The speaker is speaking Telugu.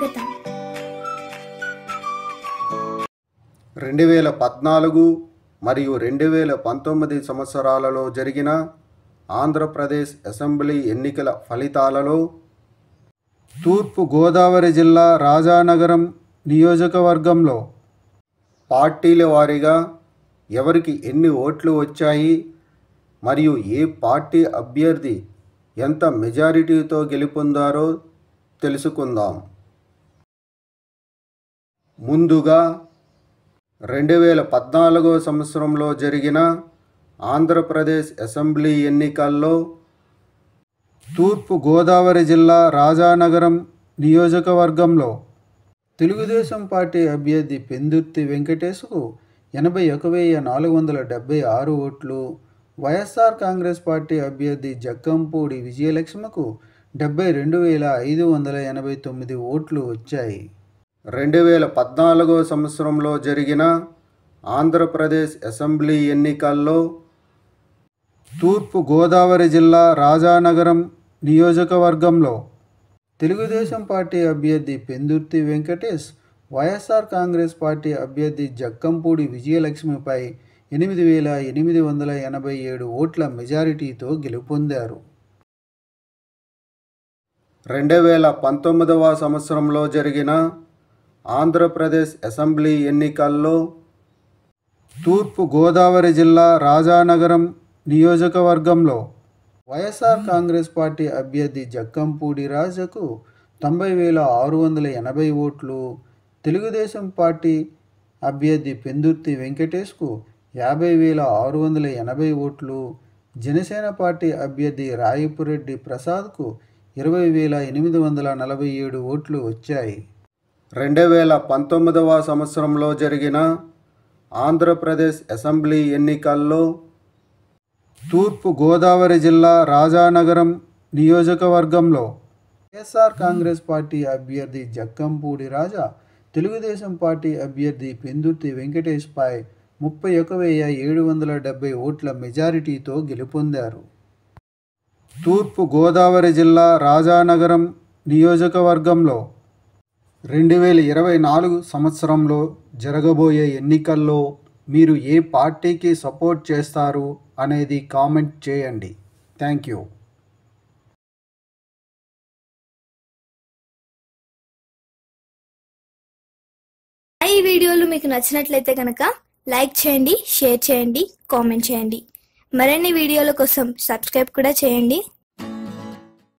స్వాగతం. 2014 మరియు 2019 సంవత్సరాలలో జరిగిన ఆంధ్రప్రదేశ్ అసెంబ్లీ ఎన్నికల ఫలితాలలో తూర్పు గోదావరి జిల్లా రాజానగరం నియోజకవర్గంలో పార్టీల వారీగా ఎవరికి ఎన్ని ఓట్లు వచ్చాయి మరియు ఏ పార్టీ అభ్యర్థి ఎంత మెజారిటీతో గెలుపొందారో తెలుసుకుందాం. ముందుగా 2014 సంవత్సరంలో జరిగిన ఆంధ్రప్రదేశ్ అసెంబ్లీ ఎన్నికల్లో తూర్పు గోదావరి జిల్లా రాజానగరం నియోజకవర్గంలో తెలుగుదేశం పార్టీ అభ్యర్థి పెందుర్తి వెంకటేశ్కు 81,476 ఓట్లు, వైఎస్ఆర్ కాంగ్రెస్ పార్టీ అభ్యర్థి జక్కంపూడి విజయలక్ష్మికు 72,589 ఓట్లు వచ్చాయి. 2014 సంవత్సరంలో జరిగిన ఆంధ్రప్రదేశ్ అసెంబ్లీ ఎన్నికల్లో తూర్పు గోదావరి జిల్లా రాజానగరం నియోజకవర్గంలో తెలుగుదేశం పార్టీ అభ్యర్థి పెందుర్తి వెంకటేష్ వైఎస్ఆర్ కాంగ్రెస్ పార్టీ అభ్యర్థి జక్కంపూడి విజయలక్ష్మిపై 8,887 ఓట్ల మెజారిటీతో గెలుపొందారు. 2019 సంవత్సరంలో జరిగిన ఆంధ్రప్రదేశ్ అసెంబ్లీ ఎన్నికల్లో తూర్పు గోదావరి జిల్లా రాజానగరం నియోజకవర్గంలో వైఎస్ఆర్ కాంగ్రెస్ పార్టీ అభ్యర్థి జక్కంపూడి రాజాకు 90,680 ఓట్లు, తెలుగుదేశం పార్టీ అభ్యర్థి పెందుర్తి వెంకటేష్కు 50,680 ఓట్లు, జనసేన పార్టీ అభ్యర్థి రాయపురెడ్డి ప్రసాద్కు 20,847 ఓట్లు వచ్చాయి. 2019 సంవత్సరంలో జరిగిన ఆంధ్రప్రదేశ్ అసెంబ్లీ ఎన్నికల్లో తూర్పు గోదావరి జిల్లా రాజానగరం నియోజకవర్గంలో వైఎస్ఆర్ కాంగ్రెస్ పార్టీ అభ్యర్థి జక్కంపూడి రాజా తెలుగుదేశం పార్టీ అభ్యర్థి పెందుర్తి వెంకటేష్పై 31,770 ఓట్ల మెజారిటీతో గెలుపొందారు. తూర్పు గోదావరి జిల్లా రాజానగరం నియోజకవర్గంలో 2024 సంవత్సరంలో జరగబోయే ఎన్నికల్లో మీరు ఏ పార్టీకి సపోర్ట్ చేస్తారు అనేది కామెంట్ చేయండి. Thank you. ఈ వీడియోలు మీకు నచ్చినట్లయితే కనుక లైక్ చేయండి, షేర్ చేయండి, కామెంట్ చేయండి. మరిన్ని వీడియోల కోసం సబ్స్క్రైబ్ కూడా చేయండి.